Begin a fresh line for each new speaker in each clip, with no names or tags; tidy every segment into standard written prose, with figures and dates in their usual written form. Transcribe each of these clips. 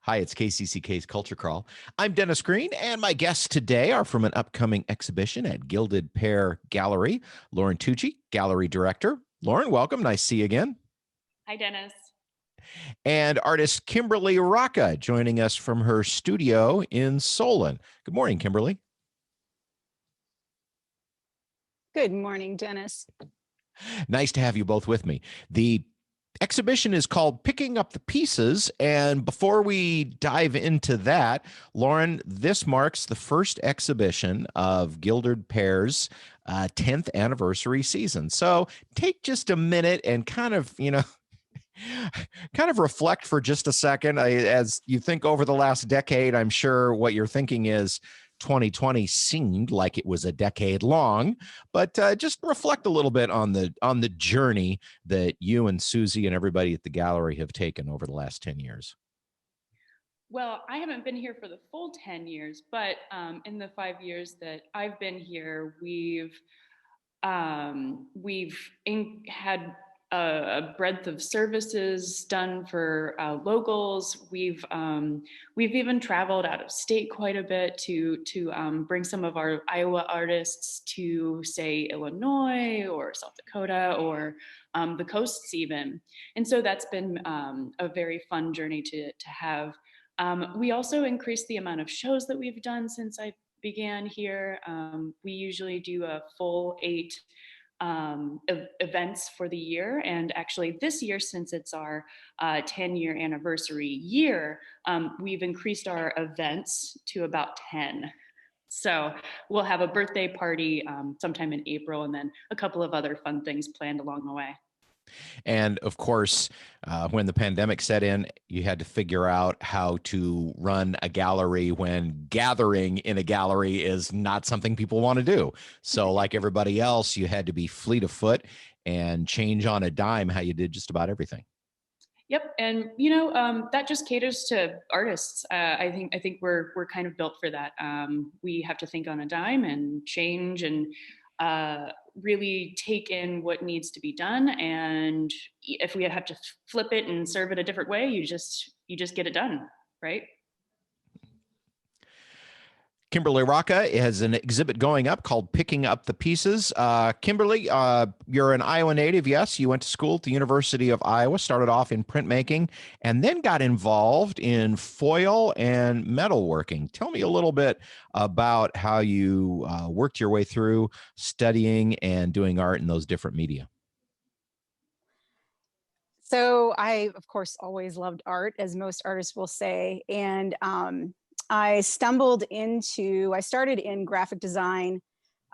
Hi, it's KCCK's Culture Crawl. I'm Dennis Green, and my guests today are from an upcoming exhibition at Gilded Pear Gallery. Lauren Tucci, gallery director. Lauren, welcome. Nice to see you again.
Hi, Dennis.
And artist Kimberlee Rocca joining us from her studio in Solon. Good morning, Kimberlee.
Good morning, Dennis.
Nice to have you both with me. The exhibition is called Picking Up the Pieces. And before we dive into that, Lauren, this marks the first exhibition of Gilded Pear's 10th anniversary season. So take just a minute and kind of reflect for just a second. As you think over the last decade, I'm sure what you're thinking is 2020 seemed like it was a decade long, but just reflect a little bit on the journey that you and Susie and everybody at the gallery have taken over the last 10 years.
Well, I haven't been here for the full 10 years, but in the 5 years that I've been here, we've had a breadth of services done for locals. We've even traveled out of state quite a bit to bring some of our Iowa artists to, say, Illinois or South Dakota or the coasts even. And so that's been a very fun journey to have. We also increased the amount of shows that we've done since I began here. We usually do a full 8 events for the year, and actually this year, since it's our 10-year anniversary year, we've increased our events to about 10. So we'll have a birthday party sometime in April, and then a couple of other fun things planned along the way.
And of course, when the pandemic set in, you had to figure out how to run a gallery when gathering in a gallery is not something people want to do. So like everybody else, you had to be fleet of foot and change on a dime how you did just about everything.
Yep, and that just caters to artists. I think we're kind of built for that. We have to think on a dime and change and really take in what needs to be done. And if we have to flip it and serve it a different way, you just get it done, right?
Kimberlee Rocca has an exhibit going up called Picking Up the Pieces. Kimberlee, you're an Iowa native, yes. You went to school at the University of Iowa, started off in printmaking, and then got involved in foil and metalworking. Tell me a little bit about how you worked your way through studying and doing art in those different media.
So I, of course, always loved art, as most artists will say. And I started in graphic design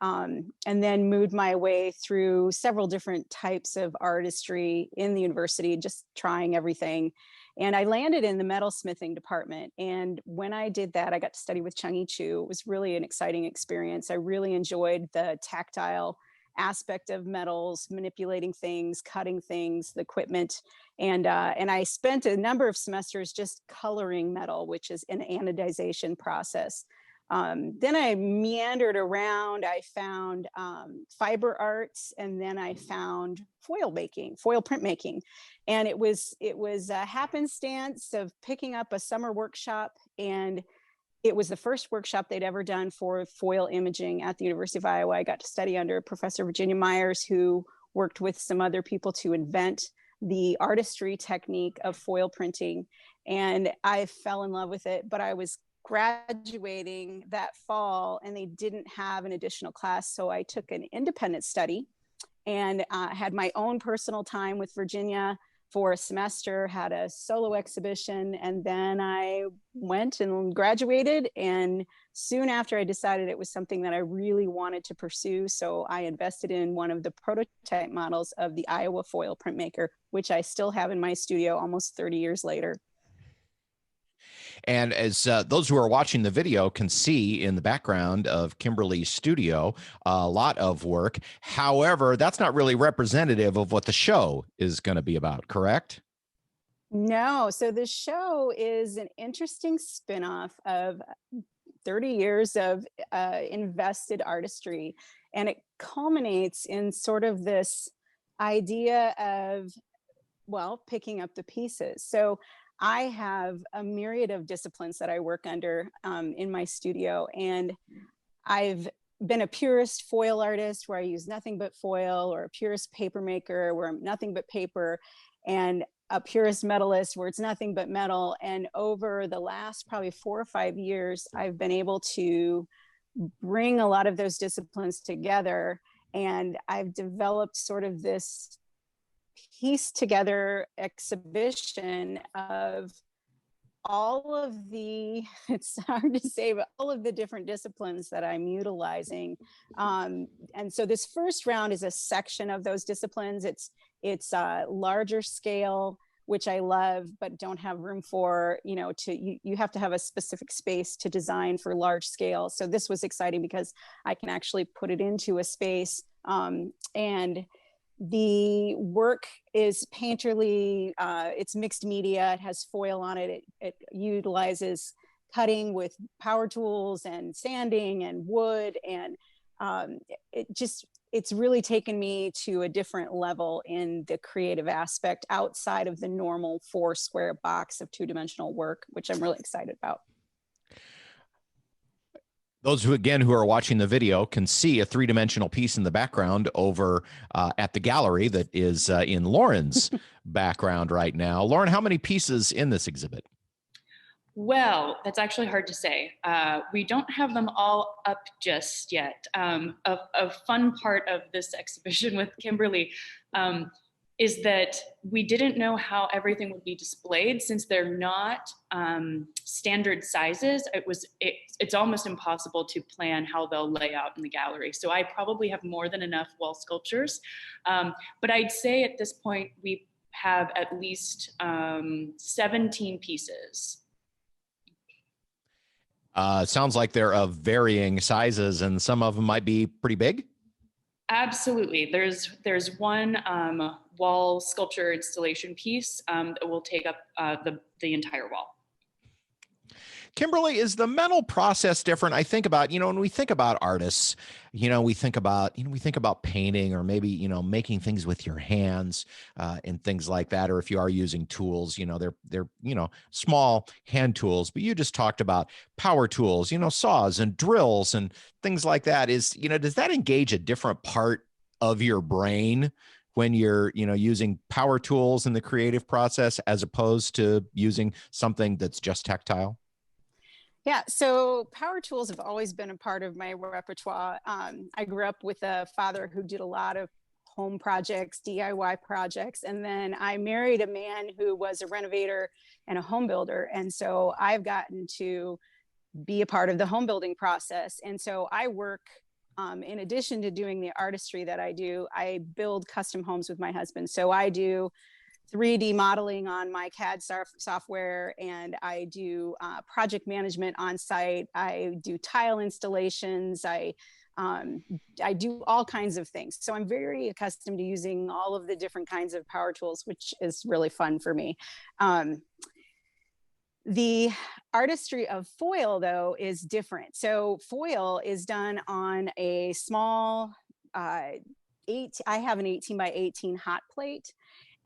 and then moved my way through several different types of artistry in the university, just trying everything. And I landed in the metalsmithing department. And when I did that, I got to study with Chung Chu. It was really an exciting experience. I really enjoyed the tactile aspect of metals, manipulating things, cutting things, the equipment. And I spent a number of semesters just coloring metal, which is an anodization process. Then I meandered around. I found fiber arts, and then I found foil printmaking. And it was a happenstance of picking up a summer workshop, and it was the first workshop they'd ever done for foil imaging at the University of Iowa. I got to study under Professor Virginia Myers, who worked with some other people to invent the artistry technique of foil printing. And I fell in love with it, but I was graduating that fall and they didn't have an additional class. So I took an independent study and had my own personal time with Virginia for a semester, had a solo exhibition, and then I went and graduated. And soon after, I decided it was something that I really wanted to pursue. So I invested in one of the prototype models of the Iowa foil printmaker, which I still have in my studio almost 30 years later.
And as those who are watching the video can see in the background of Kimberlee's studio, a lot of work. However, that's not really representative of what the show is going to be about, correct?
No. So the show is an interesting spinoff of 30 years of invested artistry. And it culminates in sort of this idea of, well, picking up the pieces. So I have a myriad of disciplines that I work under in my studio, and I've been a purist foil artist where I use nothing but foil, or a purist paper maker where I'm nothing but paper, and a purist metalist where it's nothing but metal. And over the last probably 4 or 5 years, I've been able to bring a lot of those disciplines together, and I've developed sort of this piece together exhibition of all of the, it's hard to say, but all of the different disciplines that I'm utilizing. And so this first round is a section of those disciplines. It's larger scale, which I love, but don't have room for, you have to have a specific space to design for large scale. So this was exciting because I can actually put it into a space. And the work is painterly, it's mixed media, it has foil on it, it utilizes cutting with power tools and sanding and wood, and it's really taken me to a different level in the creative aspect outside of the normal 4 square box of 2-dimensional work, which I'm really excited about.
Those who are watching the video can see a 3-dimensional piece in the background over at the gallery that is in Lauren's background right now. Lauren, how many pieces in this exhibit?
Well, that's actually hard to say. We don't have them all up just yet. A fun part of this exhibition with Kimberly is that we didn't know how everything would be displayed since they're not standard sizes. It's almost impossible to plan how they'll lay out in the gallery. So I probably have more than enough wall sculptures. But I'd say at this point, we have at least 17 pieces.
Sounds like they're of varying sizes, and some of them might be pretty big.
Absolutely. There's one wall sculpture installation piece that will take up the entire wall.
Kimberly, is the mental process different? I think about, when we think about artists, we think about painting, or maybe, making things with your hands and things like that. Or if you are using tools, they're small hand tools, but you just talked about power tools, saws and drills and things like that. Does that engage a different part of your brain when you're, using power tools in the creative process, as opposed to using something that's just tactile?
Yeah, so power tools have always been a part of my repertoire. I grew up with a father who did a lot of home projects, DIY projects, and then I married a man who was a renovator and a home builder. And so I've gotten to be a part of the home building process. And so I work, in addition to doing the artistry that I do, I build custom homes with my husband. So I do 3D modeling on my CAD software, and I do project management on site. I do tile installations. I do all kinds of things. So I'm very accustomed to using all of the different kinds of power tools, which is really fun for me. The artistry of foil, though, is different. So foil is done on a small, I have an 18 by 18 hot plate,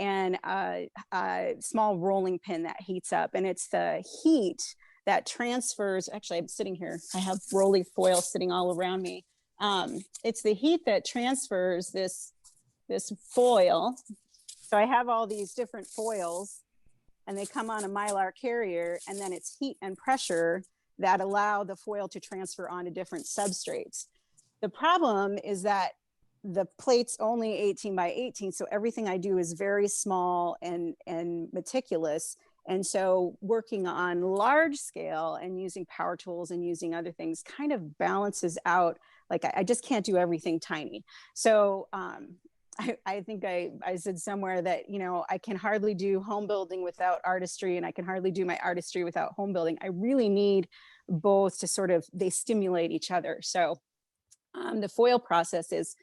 and a small rolling pin that heats up. And it's the heat that transfers, actually I'm sitting here, I have rolly foil sitting all around me. It's the heat that transfers this foil. So I have all these different foils, and they come on a Mylar carrier, and then it's heat and pressure that allow the foil to transfer onto different substrates. The problem is that the plate's only 18 by 18, so everything I do is very small and meticulous. And so working on large scale and using power tools and using other things kind of balances out. Like I just can't do everything tiny. So I think I said somewhere that, I can hardly do home building without artistry, and I can hardly do my artistry without home building. I really need both to they stimulate each other. So the foil process is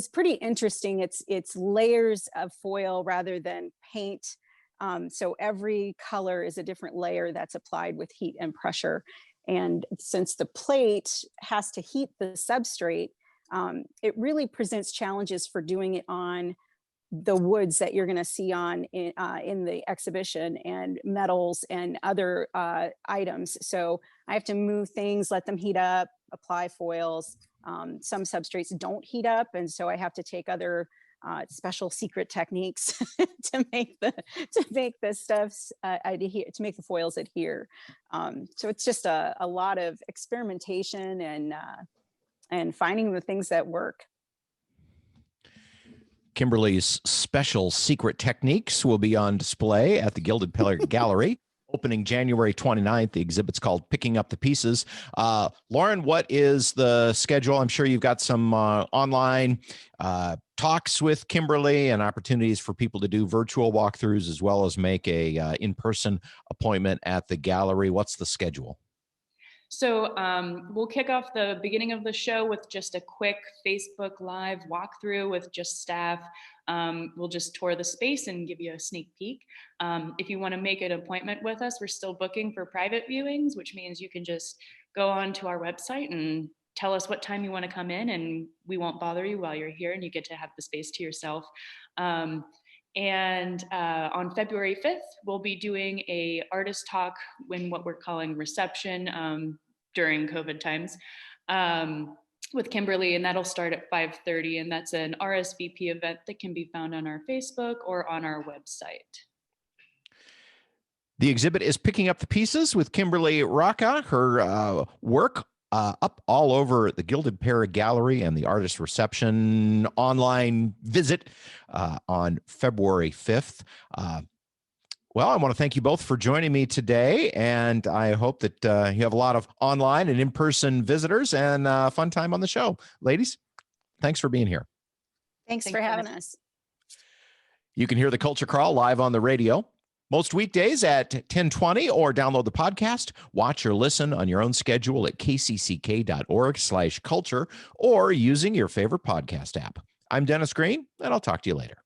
pretty interesting. It's layers of foil rather than paint. So every color is a different layer that's applied with heat and pressure. And since the plate has to heat the substrate, it really presents challenges for doing it on the woods that you're going to see in the exhibition, and metals and other items. So I have to move things, let them heat up, apply foils. Some substrates don't heat up, and so I have to take other special secret techniques to make the stuffs adhere, to make the foils adhere. So it's just a lot of experimentation and finding the things that work.
Kimberly's special secret techniques will be on display at the Gilded Pear Gallery, opening January 29th. The exhibit's called Picking Up the Pieces. Lauren, what is the schedule? I'm sure you've got some online talks with Kimberly and opportunities for people to do virtual walkthroughs, as well as make a in-person appointment at the gallery. What's the schedule?
So we'll kick off the beginning of the show with just a quick Facebook Live walkthrough with just staff. We'll just tour the space and give you a sneak peek. If you want to make an appointment with us, we're still booking for private viewings, which means you can just go on to our website and tell us what time you want to come in, and we won't bother you while you're here, and you get to have the space to yourself. And on February 5th, we'll be doing a artist talk in what we're calling reception during COVID times with Kimberly, and that'll start at 5:30, and that's an RSVP event that can be found on our Facebook or on our website.
The exhibit is Picking Up the Pieces with Kimberlee Rocca. Her work up all over the Gilded Pear Gallery and the artist reception online visit on February 5th. Well, I want to thank you both for joining me today, and I hope that you have a lot of online and in-person visitors and a fun time on the show. Ladies, thanks for being here.
Thanks for having us.
You can hear the Culture Crawl live on the radio most weekdays at 10:20, or download the podcast, watch or listen on your own schedule at kcck.org/culture, or using your favorite podcast app. I'm Dennis Green, and I'll talk to you later.